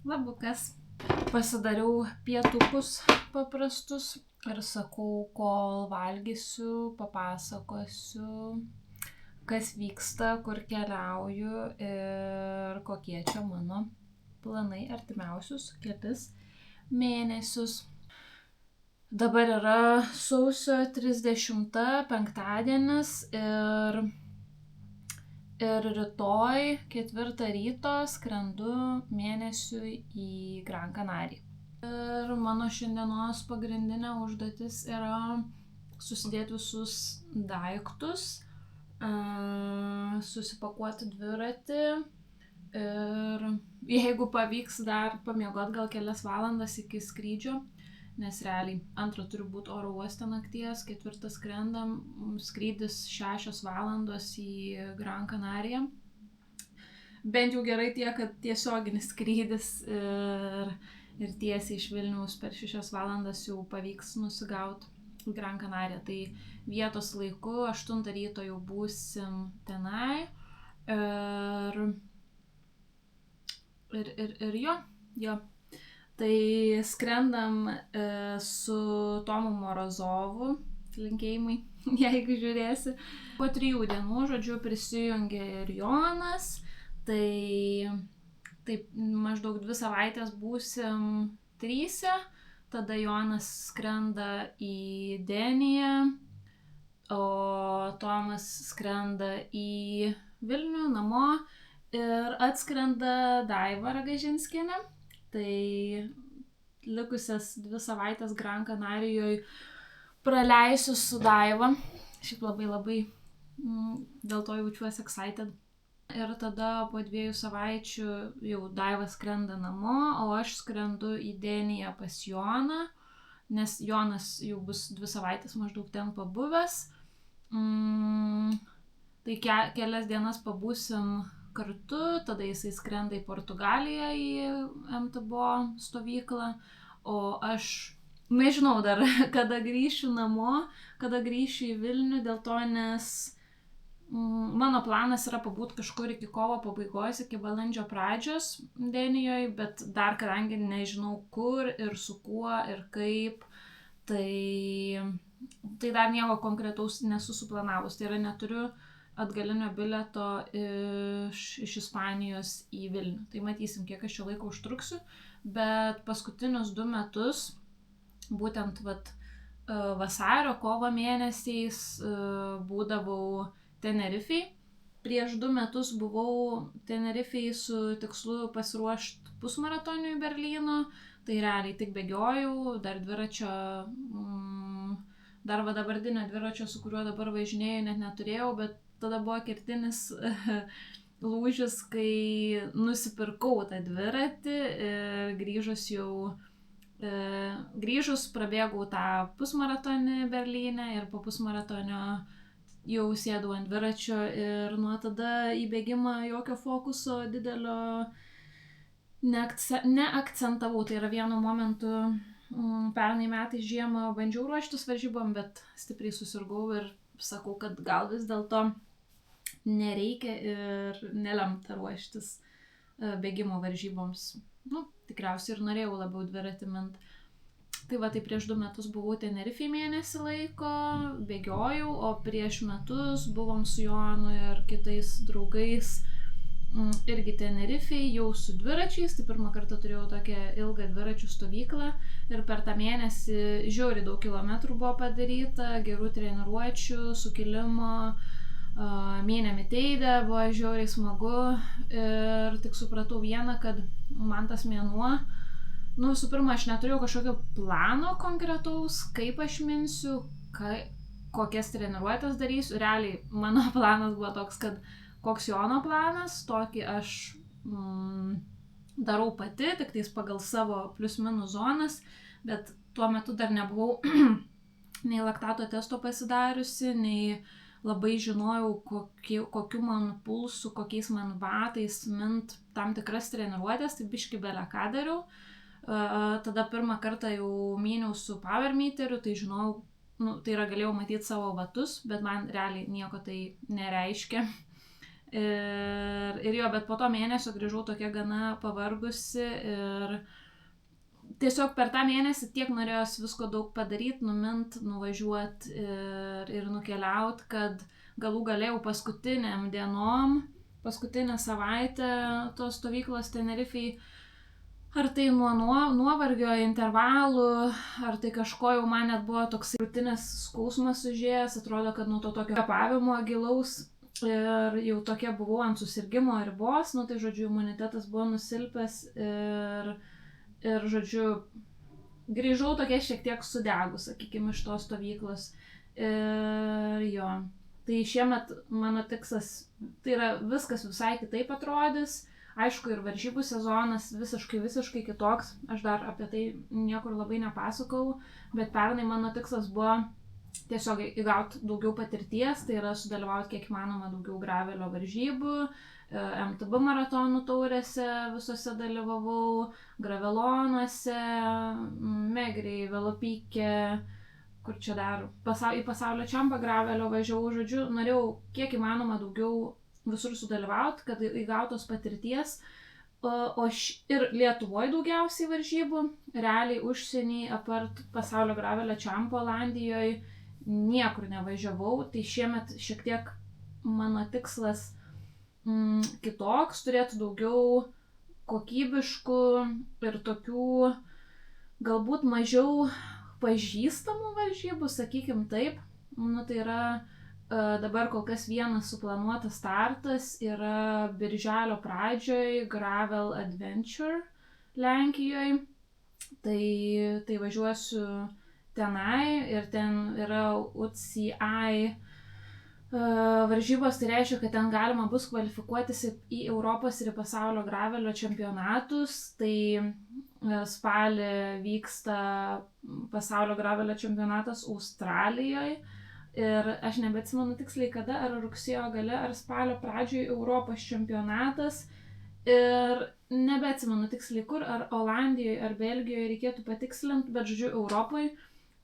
Labukas. Pasidariau pietukus paprastus ir sakau, kol valgysiu, papasakosiu, kas vyksta, kur keliauju ir kokie čia mano planai artimiausius kelis mėnesius. Dabar yra sausio 30, penktadienis ir rytoj 4 ryto skrendu mėnesiui į Gran Canaria. Ir mano šiandienos pagrindinė užduotis yra susidėti visus daiktus, susipakuoti dviratį ir jeigu pavyks dar pamiegot gal kelias valandas iki skrydžio, nes realiai 2 turi būti oro uoste nakties, 4 skrendam, skrydis 6 valandos į Gran Canaria. Bent jau gerai tiek, kad tiesioginis skrydis ir tiesiai iš Vilniaus per 6 valandas jau pavyks nusigauti į Gran Canaria. Tai vietos laiku 8 ryto jau būsim tenai ir jo. Tai skrendam su Tomu Morozovu, linkėjimai, jeigu žiūrėsi. Po 3 dienų, žodžiu, prisijungė ir Jonas, tai taip maždaug 2 savaitės būsim 3, tada Jonas skrenda į Deniją, o Tomas skrenda į Vilnių namo ir atskrenda Daiva Ragažinskienė. Tai likusias 2 savaitės Gran Canarijoje praleisiu su Daiva. Šiaip labai dėl to jaučiuosi excited. Ir tada po 2 savaičių jau Daiva skrenda namo, o aš skrendu į Deniją pas Joną, nes Jonas jau bus 2 savaitės maždaug ten pabuvęs. Tai kelias dienas pabūsim kartu, tada jisai skrenda į Portugaliją į MTBO stovyklą, o aš nežinau dar, kada grįšiu namo, kada grįšiu į Vilnių, dėl to, nes mano planas yra pabūt kažkur iki kovo pabaigos, iki balandžio pradžios Denijoje, bet dar kadangi nežinau kur ir su kuo ir kaip, tai dar nieko konkretaus nesu suplanavus, tai yra neturiu atgalinio bileto iš Ispanijos į Vilnių. Tai matysim, kiek aš čia laiko užtruksiu, bet paskutinius 2 metus, būtent vasario, kovo mėnesiais būdavau Tenerifei. Prieš 2 metus buvau Tenerifei su tikslu pasiruošti pusmaratoniui Berlyno, tai realiai tik bėgiojau, dar dviračio, dar dabartinio dviračio, su kuriuo dabar važinėju, net neturėjau, bet tada buvo kertinis lūžis, kai nusipirkau tą dviratį ir grįžus prabėgau tą pusmaratonį Berlyne ir po pusmaratonio jau sėdau ant dviračio ir nuo tada į bėgimą jokio fokuso didelio neakcentavau. Tai yra vienu momentu pernai metais žiemą bandžiau ruoštis varžybom, bet stipriai susirgau ir sakau, kad gal vis dėlto nereikia ir nelemta ruoštis bėgimo varžyboms. Tikriausiai ir norėjau labiau dviratį mint. Tai tai prieš 2 metus buvau Tenerifei mėnesį laiko, bėgiojau, o prieš metus buvom su Jonu ir kitais draugais irgi Tenerifei, jau su dviračiais. Tai pirmą kartą turėjau tokią ilgą dviračių stovyklą ir per tą mėnesį žiauriai daug kilometrų buvo padaryta, gerų treniruočių, sukilimo, mėnėmi teidė, buvo žiauriai smagu ir tik supratau vieną, kad man tas mėnuo, visų pirma, aš neturėjau kažkokio plano konkretaus, kaip aš minsiu, kokias treniruotės darysiu. Realiai mano planas buvo toks, kad koks Jono planas, tokį aš darau pati, tik tais pagal savo plius minus zonas, bet tuo metu dar nebuvau nei laktato testo pasidariusi, nei labai žinojau, kokiu man pulsu, kokiais man batais mint tam tikras treniruotės, tai biški belę ką dariau. Tada pirmą kartą jau myniau su power meteriu, tai žinojau, tai yra galėjau matyti savo batus, bet man realiai nieko tai nereiškia. Ir jo, bet po to mėnesio grįžau tokia gana pavargusi ir tiesiog per tą mėnesį tiek norėjos visko daug padaryti, numint, nuvažiuoti ir nukeliauti, kad galų galėjau paskutiniam dienom, paskutinę savaitę tos stovyklos Tenerifei, ar tai nuo nuovargio intervalų, ar tai kažko jau man net buvo toks krūtinės skausmas užėjęs, atrodo, kad nuo to tokio kvėpavimo gilaus ir jau tokia buvau ant susirgimo ribos, nu tai žodžiu imunitetas buvo nusilpęs ir žodžiu grįžau tokia šiek tiek sudegus, sakykime, iš tos stovyklos. Ir jo, tai šiemet mano tikslas, tai yra viskas visai kitaip atrodys. Aišku, ir varžybų sezonas visiškai kitoks, aš dar apie tai niekur labai nepasakau, bet pernai mano tikslas buvo tiesiog įgauti daugiau patirties, tai yra sudalyvauti kiek įmanoma daugiau gravelio varžybų, MTB maratonų taurėse visose dalyvavau, gravelonuose, Megrėj, Velopyke, kur čia dar, į pasaulio čempą gravelio važiavau, žodžiu, norėjau kiek įmanoma daugiau visur sudalyvauti, kad įgautos patirties, ir Lietuvoje daugiausiai varžybų, realiai užsienį, apart pasaulio gravelio čempo Olandijoje, niekur nevažiavau, tai šiemet šiek tiek mano tikslas kitoks, turėtų daugiau kokybiškų ir tokių galbūt mažiau pažįstamų varžybų, sakykim taip. Nu, tai yra dabar kol kas vienas suplanuotas startas yra birželio pradžioj Gravel Adventure Lenkijoje. Tai važiuosiu tenai ir ten yra UCI varžybos, tai reiškia, kad ten galima bus kvalifikuotis į Europos ir į pasaulio gravelio čempionatus. Tai spalį vyksta pasaulio gravelio čempionatas Australijoje ir aš nebeatsimenu tiksliai kada, ar rugsėjo gale, ar spalio pradžioje Europos čempionatas ir nebeatsimenu tiksliai kur, ar Olandijoje, ar Belgijoje, reikėtų patikslinti, bet žodžiu Europoje.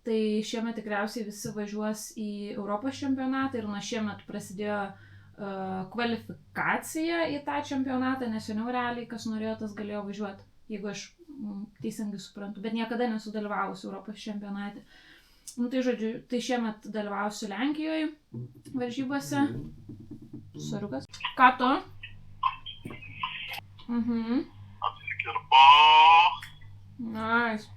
Tai šiemet tikriausiai visi važiuos į Europos čempionatą ir nuo šiemet prasidėjo kvalifikacija į tą čempionatą, nes seniau realiai kas norėjo, tas galėjo važiuoti, jeigu aš teisingai suprantu, bet niekada nesudalyvavusi Europos čempionate. Nu tai žodžiu, tai šiemet dalyvausiu Lenkijoje varžybose. Soriukas. Ką tu? Apsikirpo. Nice.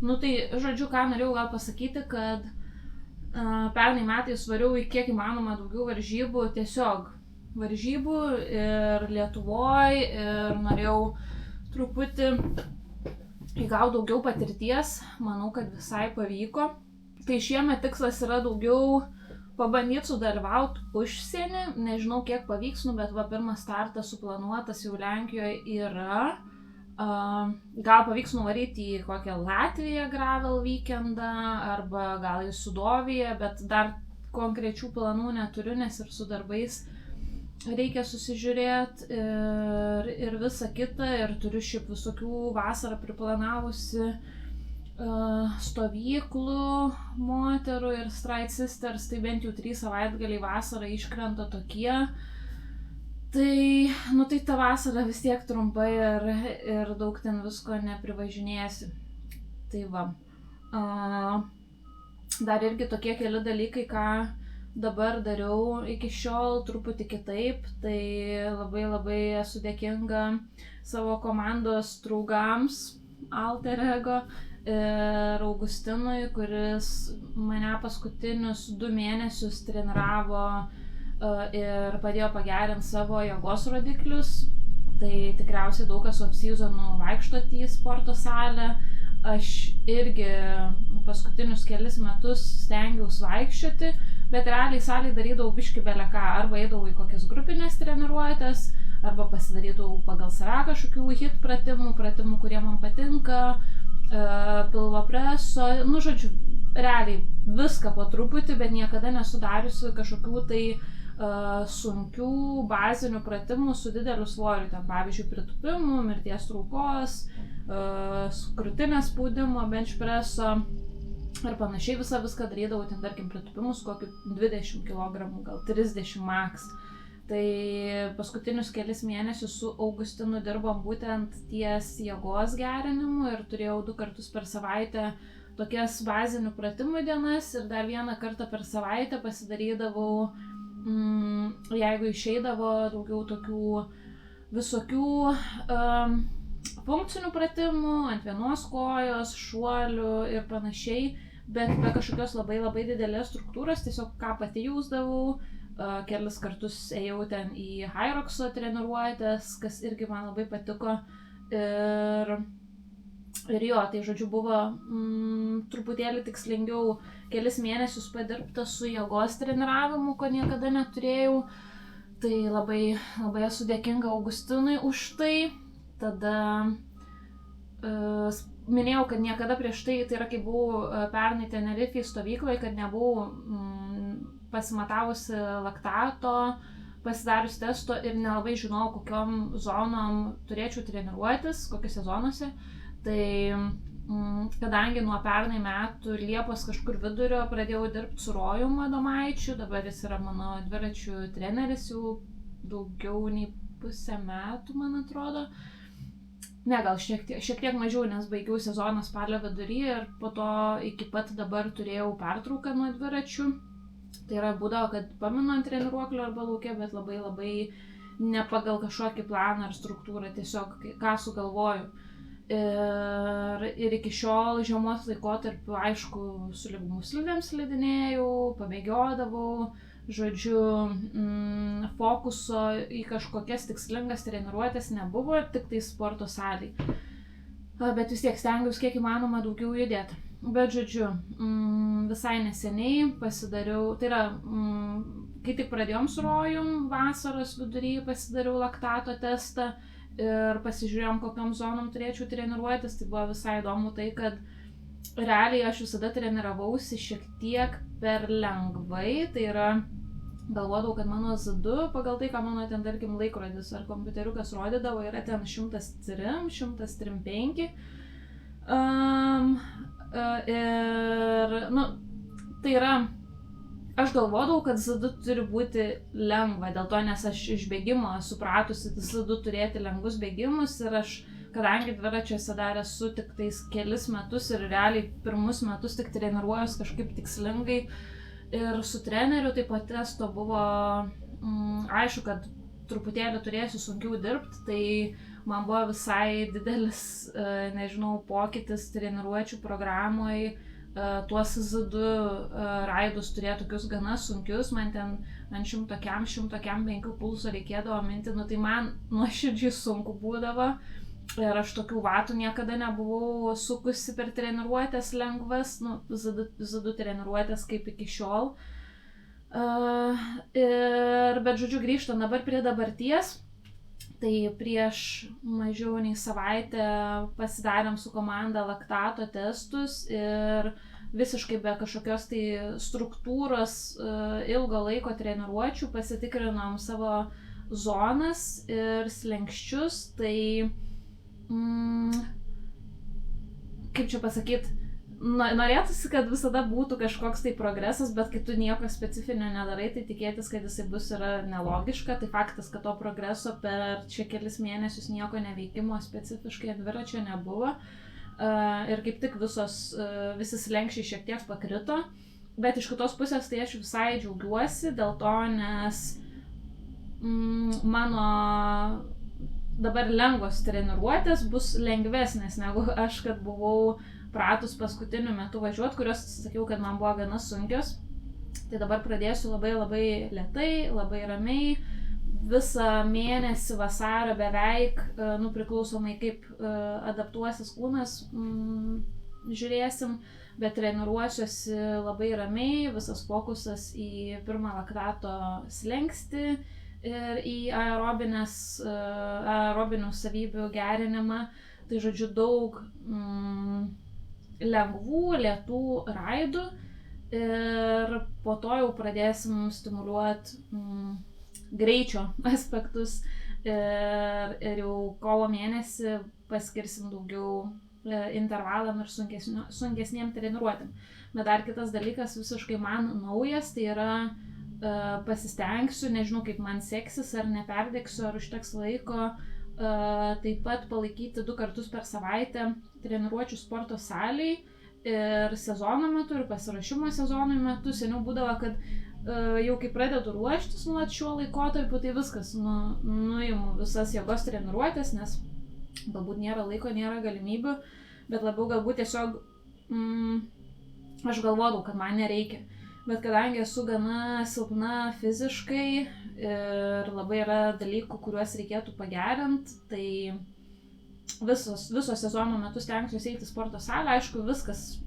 Nu tai, žodžiu, ką norėjau gal pasakyti, kad pernai metais variau į kiek įmanoma daugiau varžybų, tiesiog varžybų ir Lietuvoje ir norėjau truputį įgauti daugiau patirties, manau, kad visai pavyko. Tai šiemet tikslas yra daugiau pabandyti sudalyvauti užsienį, nežinau kiek pavyks, bet pirmas startas suplanuotas jau Lenkijoje yra. Gal pavyks nuvaryti į kokią Latviją gravel weekendą arba gal į Sudoviją, bet dar konkrečių planų neturiu, nes ir su darbais reikia susižiūrėti ir visa kita, ir turiu šiaip visokių vasarą priplanavusi stovyklų moterų ir Stride Sisters, tai bent jau 3 savaitgaliai vasarą iškrenta tokie. Tai, tai ta vasara vis tiek trumpai ir daug ten visko neprivažinėsi. Tai va. Dar irgi tokie keli dalykai, ką dabar dariau iki šiol truputį kitaip. Tai labai esu dėkinga savo komandos draugams, Alter Ego ir Augustinui, kuris mane paskutinius 2 mėnesius treniravo ir padėjo pagerinti savo jėgos rodiklius. Tai tikriausiai daug kas off-seasonu vaikštoti į sporto salę. Aš irgi paskutinius kelis metus stengiausi vaikščioti, bet realiai salėje darydavau biškį beleką. Arba eidavau į kokias grupinės treniruotės, arba pasidarydavau pagal save kažkokių hit pratimų, kurie man patinka, pilvo preso, žodžiu, realiai viską po truputį, bet niekada nesu dariusi kažkokių tai sunkių bazinių pratimų su dideliu svoriu, ten pavyzdžiui pritūpimų, mirties traukos, krūtinės spaudimo, bench preso ir panašiai viską darydavau, ten tarkim pritūpimus kokiu 20 kg, gal 30 max. Tai paskutinius kelis mėnesius su Augustinu dirbom būtent ties jėgos gerinimu ir turėjau 2 kartus per savaitę tokias bazinių pratimų dienas ir dar 1 kartą per savaitę pasidarydavau, jeigu išeidavo, daugiau tokių visokių funkcinių pratimų, ant vienos kojos, šuolių ir panašiai, bet be kažkokios labai didelės struktūros, tiesiog ką pati jausdavau. Kelis kartus ėjau ten į Hyroxo treniruotės, kas irgi man labai patiko. Ir jo, tai žodžiu buvo truputėlį tikslingiau kelis mėnesius padirbta su jėgos treniravimu, ko niekada neturėjau. Tai labai esu dėkinga Augustinui už tai. Tada minėjau, kad niekada prieš tai yra kai buvau pernai Tenerifėj stovykloje, kad nebuvau pasimatavusi laktato, pasidarius testo ir nelabai žinau, kokiom zonom turėčiau treniruotis, kokiose zonose. Tai kadangi nuo pernai metų Liepos kažkur vidurio pradėjau dirbti su Rojum Adomaičiu, dabar jis yra mano dviračių treneris jau daugiau nei pusę metų, man atrodo. Ne, gal šiek tiek mažiau, nes baigiau sezoną spalio vidury ir po to iki pat dabar turėjau pertrauką nuo dviračių. Tai yra būdavo, kad paminu ant treniruoklio arba lauke, bet labai ne pagal kažkokį planą ar struktūrą, tiesiog ką sugalvoju. Ir iki šiol žiemos laikotarpiu, aišku, su lygumų slidėm slidinėjau, pabėgiodavau, žodžiu, fokuso į kažkokias tikslingas treniruotės nebuvo, tik tai sporto salėj. Bet vis tiek stengiausi kiek įmanoma daugiau judėti. Bet žodžiu, visai neseniai pasidariau, tai yra, kai tik pradėjom su Rojum, vasaros vidury pasidariau laktato testą ir pasižiūrėjom, kokiom zonom turėčiau treniruotis. Tai buvo visai įdomu tai, kad realiai aš visada treniravausi šiek tiek per lengvai, tai yra galvodavau, kad mano Z2, pagal tai, ką mano ten, tarkim, laikrodis ar kompiuteriukas rodydavo, yra ten 103, 135. Ir, tai yra, aš galvodavau, kad Z2 turi būti lengva, dėl to, nes aš iš bėgimo supratusi Z2 turėti lengvus bėgimus ir aš, kadangi dviračiuose dar esu tik tais kelis metus ir realiai pirmus metus tik treniruojuos kažkaip tikslingai ir su treneriu, tai po testo buvo aišku, kad truputėlį turėsiu sunkiau dirbti, tai man buvo visai didelis, nežinau, pokytis treniruočių programoje, tuos Z2 raidus turėjo tokius gana sunkius, man ten ant 105 pulso reikėdavo minti, tai man nuoširdžiai sunku būdavo ir aš tokių vatų niekada nebuvau sukusi per treniruotės lengvas, Z2 treniruotės kaip iki šiol. Bet žodžiu, grįžtant dabar prie dabarties. Tai prieš mažiau nei savaitę pasidarėm su komanda laktato testus ir visiškai be kažkokios tai struktūros ilgo laiko treniruočių pasitikrinom savo zonas ir slenkščius. Tai, kaip čia pasakyti, norėtųsi, kad visada būtų kažkoks tai progresas, bet kai tu nieko specifinio nedarai, tai tikėtis, kad jisai bus yra nelogiška. Tai faktas, kad to progreso per čia kelis mėnesius nieko neveikimo specifiškai ant dviračio nebuvo. Ir kaip tik visi slenkščiai šiek tiek pakrito. Bet iš kitos pusės tai aš visai džiaugiuosi dėl to, nes mano dabar lengvos treniruotės bus lengvesnės negu aš, kad buvau pratus paskutiniu metu važiuoti, kurios sakiau, kad man buvo gana sunkios. Tai dabar pradėsiu labai lėtai, labai ramiai. Visą mėnesį vasario beveik, priklausomai kaip adaptuosis kūnas, žiūrėsim, bet treniruosiuosi labai ramiai, visas fokusas į pirmą laktato slenkstį ir į aerobinių savybių gerinimą. Tai žodžiu daug lengvų, lėtų raidų ir po to jau pradėsim stimuliuoti greičio aspektus ir jau kovo mėnesį paskirsim daugiau intervalam ir sunkesniem treniruotėm. Bet dar kitas dalykas visiškai man naujas, tai yra pasistengsiu, nežinau kaip man seksis, ar neperdegsiu, ar užteks laiko. Taip pat palaikyti 2 kartus per savaitę treniruočių sporto salėj ir sezono metu, ir pasiruošimo sezonui metu. Seniau būdavo, kad jau kai pradedu ruoštis šiuo laikotarpiu, tai viskas, nuimu visas jėgos treniruotės, nes galbūt nėra laiko, nėra galimybių, bet labiau galbūt tiesiog aš galvodavau, kad man nereikia. Bet kadangi esu gana silpna fiziškai ir labai yra dalykų, kuriuos reikėtų pagerinti, tai viso sezono metu stengsiuosi eiti į sporto salę. Aišku, viskas,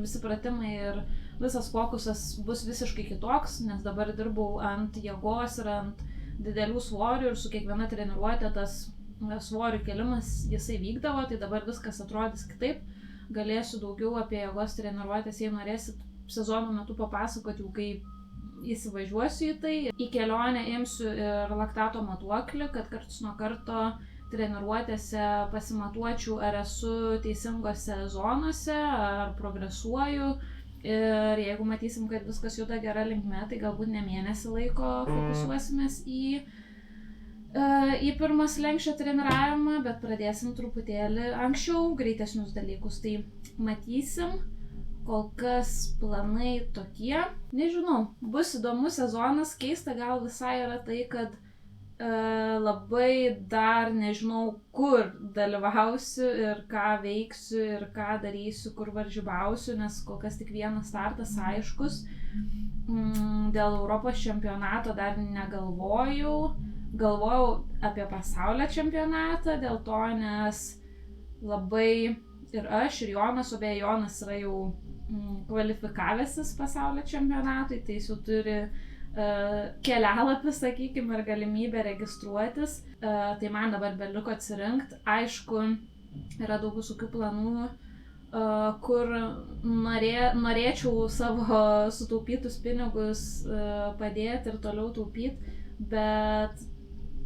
visi pratimai ir visas fokusas bus visiškai kitoks, nes dabar dirbau ant jėgos ir ant didelių svorių ir su kiekviena treniruotė tas svorių kelimas jisai vykdavo, tai dabar viskas atrodys kitaip. Galėsiu daugiau apie jėgos treniruotės, jei norėsit sezono metu papasakoti, jau kai įsivažiuosiu į tai. Į kelionę imsiu ir laktato matuoklį, kad karts nuo karto treniruotėse pasimatuočiau, ar esu teisingose zonose, ar progresuoju. Ir jeigu matysim, kad viskas juda gera linkme, tai galbūt ne mėnesį laiko fokusuosimės į pirmą slenksčio treniravimą, bet pradėsim truputėlį anksčiau greitesnius dalykus. Tai matysim. Kol kas planai tokie. Nežinau, bus įdomus sezonas, keista gal visai yra tai, kad labai dar nežinau, kur dalyvausiu ir ką veiksiu ir ką darysiu, kur varžybausiu, nes kol kas tik vienas startas aiškus. Dėl Europos čempionato dar negalvojau. Galvojau apie pasaulio čempionatą, dėl to, nes labai ir aš, ir Jonas, o beje Jonas yra jau kvalifikavęsis pasaulio čempionatui, tai jis jau turi kelialapį, sakykime, ir galimybę registruotis. Tai man dabar beliko atsirinkti. Aišku, yra daug visokių planų, kur norėčiau savo sutaupytus pinigus padėti ir toliau taupyti, bet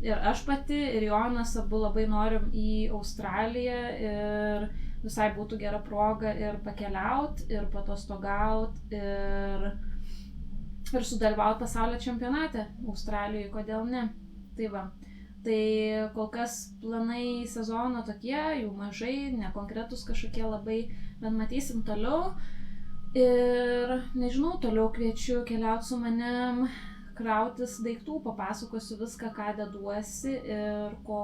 ir aš pati, ir Jonas abu labai norim į Australiją ir visai būtų gera proga ir pakeliauti, ir patostogauti, ir sudalyvauti pasaulio čempionate Australijoje, kodėl ne. Tai va, tai kol kas planai sezono tokie, jų mažai, nekonkretus kažkokie labai, bet matysim toliau. Ir nežinau, toliau kviečiu keliauti su manim, krautis daiktų, papasakosiu viską, ką deduosi ir ko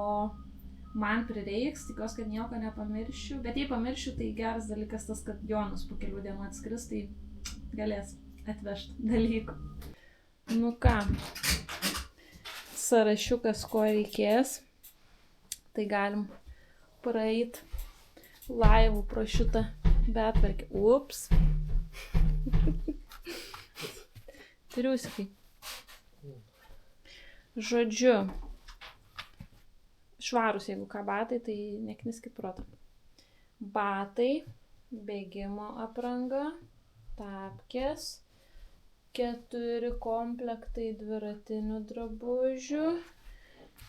man prireiks, tikiuosi, kad nieko nepamiršiu, bet jei pamiršiu, tai geras dalykas tas, kad Jonas po kelių dienų atskris, tai galės atvežti dalykų. Nu ką, sąrašiukas, ko reikės, tai galim praeit laivų pro šitą betvarkę. Ups. Triusikai. Žodžiu. Švarus, jeigu ką batai, tai nekniskit protą. Batai, bėgimo apranga, tapkės, 4 komplektai dviratinių drabužių.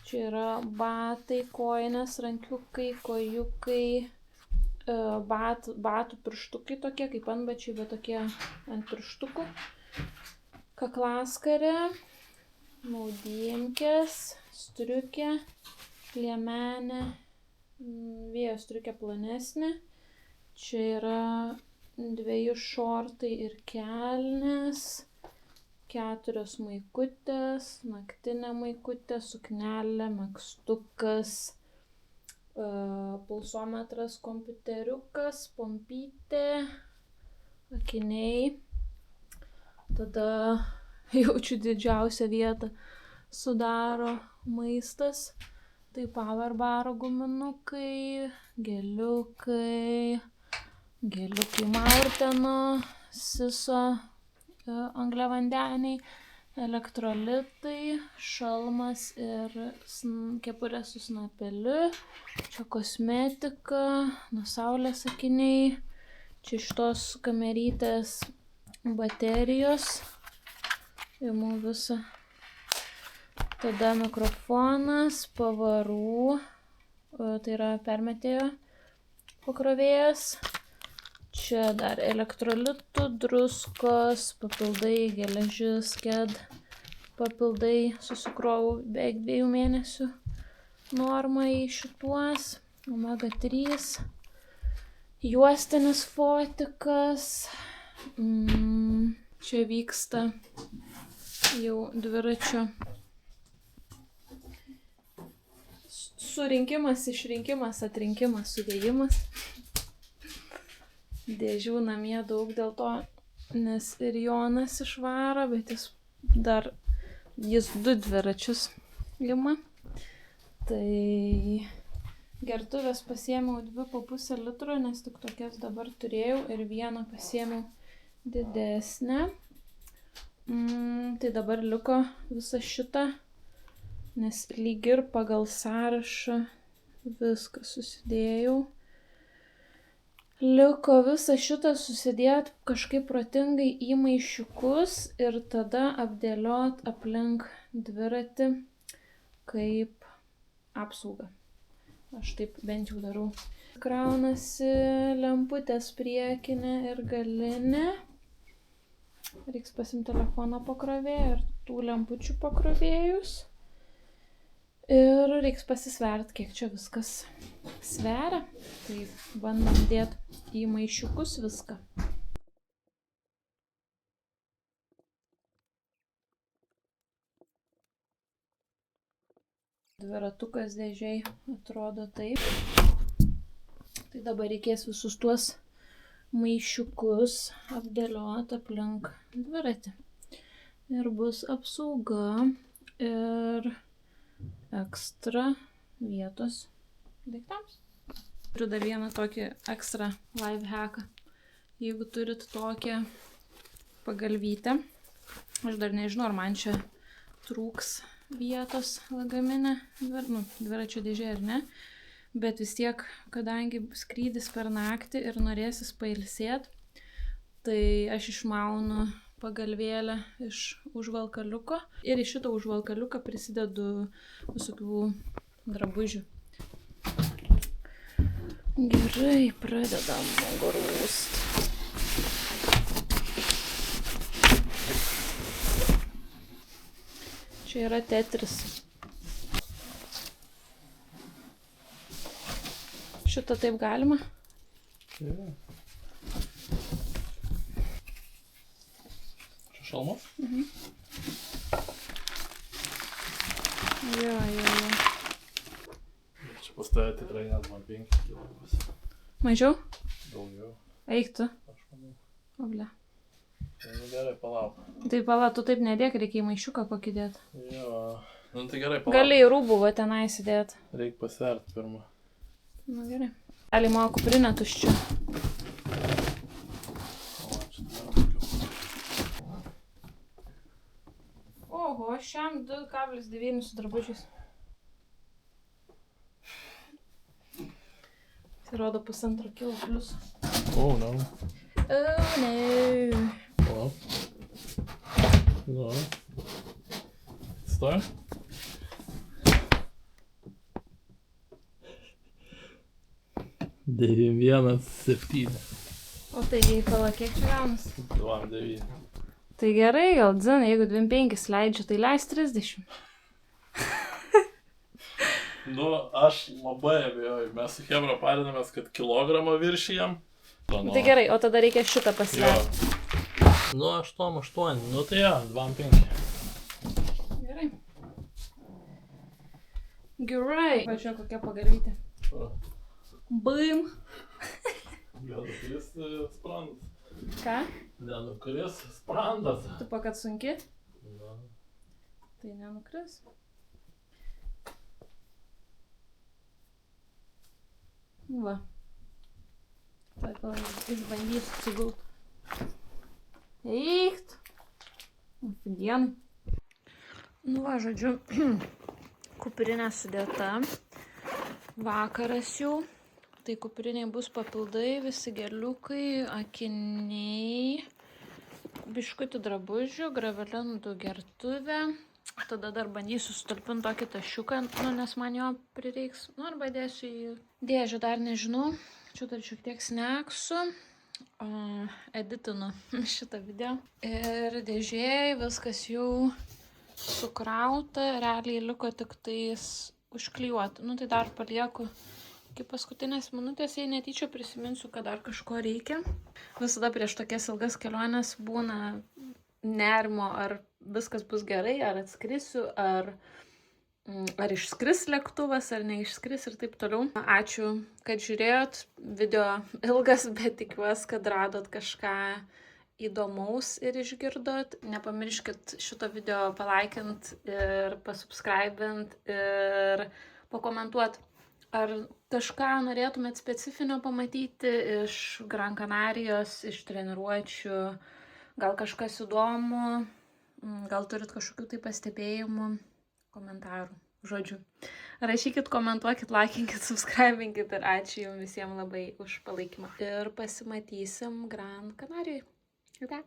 Čia yra batai, kojinės, rankiukai, kojukai, batų pirštukai tokie, kaip antbačiai, bet tokie ant pirštukų. Kaklaskarė, maudymkės, striukė, liemenė, vėjo striukė plonesnė. Čia yra 2 šortai ir kelnės, 4 maikutės, naktinė maikutė, suknelė, megztukas, pulsometras, kompiuteriukas, pompytė, akiniai. Tada jaučiu didžiausią vietą sudaro maistas. Tai Powerbaro guminukai, geliukai Maurteno, Siso angliavandeniai, elektrolitai, šalmas ir kepurė su snapeliu. Čia kosmetika, nuo saulės akiniai. Čia šitos kamerytės baterijos. Imu visą. Tada mikrofonas, pavarų, tai yra permetėjo pakrovėjas. Čia dar elektrolitų, druskos, papildai, geležis, ked, papildai susikrovau beveik 2 mėnesių normą į šituos. Omega 3. Juostinis fotikas. Čia vyksta jau dviračio surinkimas, išrinkimas, atrinkimas, sudėjimas. Dėžių namie daug dėl to, nes ir Jonas išvaro, bet jis 2 dviračius ima. Tai gertuvės pasiėmiau 2,5 litro, nes tik tokias dabar turėjau ir vieną pasiėmiau didesnę. Tai dabar liko visą šitą, nes lyg ir pagal sąrašą viską susidėjau. Liko visą šitą susidėt kažkaip protingai į maišiukus ir tada apdėliot aplink dviratį kaip apsaugą. Aš taip bent jau darau. Kraunasi lemputės priekinė ir galinė. Reiks pasimti telefono pakrovėją ir tų lempučių pakrovėjus. Ir reiks pasisvert, kiek čia viskas sveria. Tai bandom dėti į maišiukus viską. Dviratukas dėžiai atrodo taip. Tai dabar reikės visus tuos maišiukus apdėlioti aplink dviratį. Ir bus apsauga ir ekstra vietos daiktams. Turiu dar vieną tokį ekstra life hacką. Jeigu turit tokią pagalvytę, aš dar nežinau, ar man čia trūks vietos lagamine, dviračio dėžė ar ne, bet vis tiek, kadangi skrydis per naktį ir norėsis pailsėt, tai aš išmaunu pagalvėlę iš užvalkaliuko ir į šitą užvalkaliuką prisidedu visokių drabužių. Gerai, pradedam grūst. Čia yra tetris. Šitą taip galima? Yeah. Šalmas? Jo. Čia pas tave tikrai net man 5 kilogramų. Mažiau? Daugiau. Eik tu. Aš manau. Oble. Tai gerai, palauk. Tai pala, tu taip nedėk, reikia į maišiuką kokį dėt. Jo. Nu tai gerai, palauk. Gali į rūbų va tenai įsidėt. Reik pasvert pirmą. Nu gerai. Gali mano kuprinę tuščią. Oho, šiam 2,9 su drabužiais. Tai rodo 1,5 kilo plius. Oh, no. Oh, no. Hello. No. Stoja? Devynias 7. O tai pala, kiek čia gaunas? 2,9. Tai gerai, gal dzin, jeigu 2,5 leidžia, tai leis 30. Nu, aš labai abejoju. Mes su Hebra parinamės, kad kilogramą viršijam. Tai gerai, o tada reikia šitą pasverti. Nu, 8,8. Nu, tai jo, 2,5. Gerai. Gerai. Važiuoju, kokia pagalvytė. Bim. Nenukris sprandas. Ką? Nenukris sprandas. Tu kad sunki? Na. Tai nenukris. Va. Tai išbandysiu atsigult. Eikt. Afigienai. Nu va, žodžiu, kuprinė sudėta. Vakaras jau. Tai kupriniai bus papildai, visi geliukai, akiniai, biškutį drabužių, gravelenų gertuvė. Tada dar bandysiu sutalpinti tokį tašiuką, nes man jo prireiks. Nu, arba dėsiu į dėžę, dar nežinau. Čia dar šiek tiek sneksiu. Editinu šitą video. Ir dėžėjai viskas jau sukrauta, realiai liko tik tais užklijuoti. Nu, tai dar palieku iki paskutinės minutės, jei netyčia prisiminsiu, kad dar kažko reikia. Visada prieš tokias ilgas keliones būna nerimo, ar viskas bus gerai, ar atskrisiu, ar išskris lėktuvas, ar neišskris ir taip toliau. Ačiū, kad žiūrėjot. Video ilgas, bet tikiuosi, kad radot kažką įdomaus ir išgirdot. Nepamirškit šito video palaikint ir pasubscribint ir pakomentuot. Ar kažką norėtumėt specifinio pamatyti iš Gran Canarijos, iš treniruočių, gal kažkas įdomu, gal turit kažkokių tai pastebėjimų, komentarų, žodžiu. Rašykit, komentuokit, laikinkit, subscribinkit ir ačiū jums visiems labai už palaikymą. Ir pasimatysim Gran Canarijoje. Ate.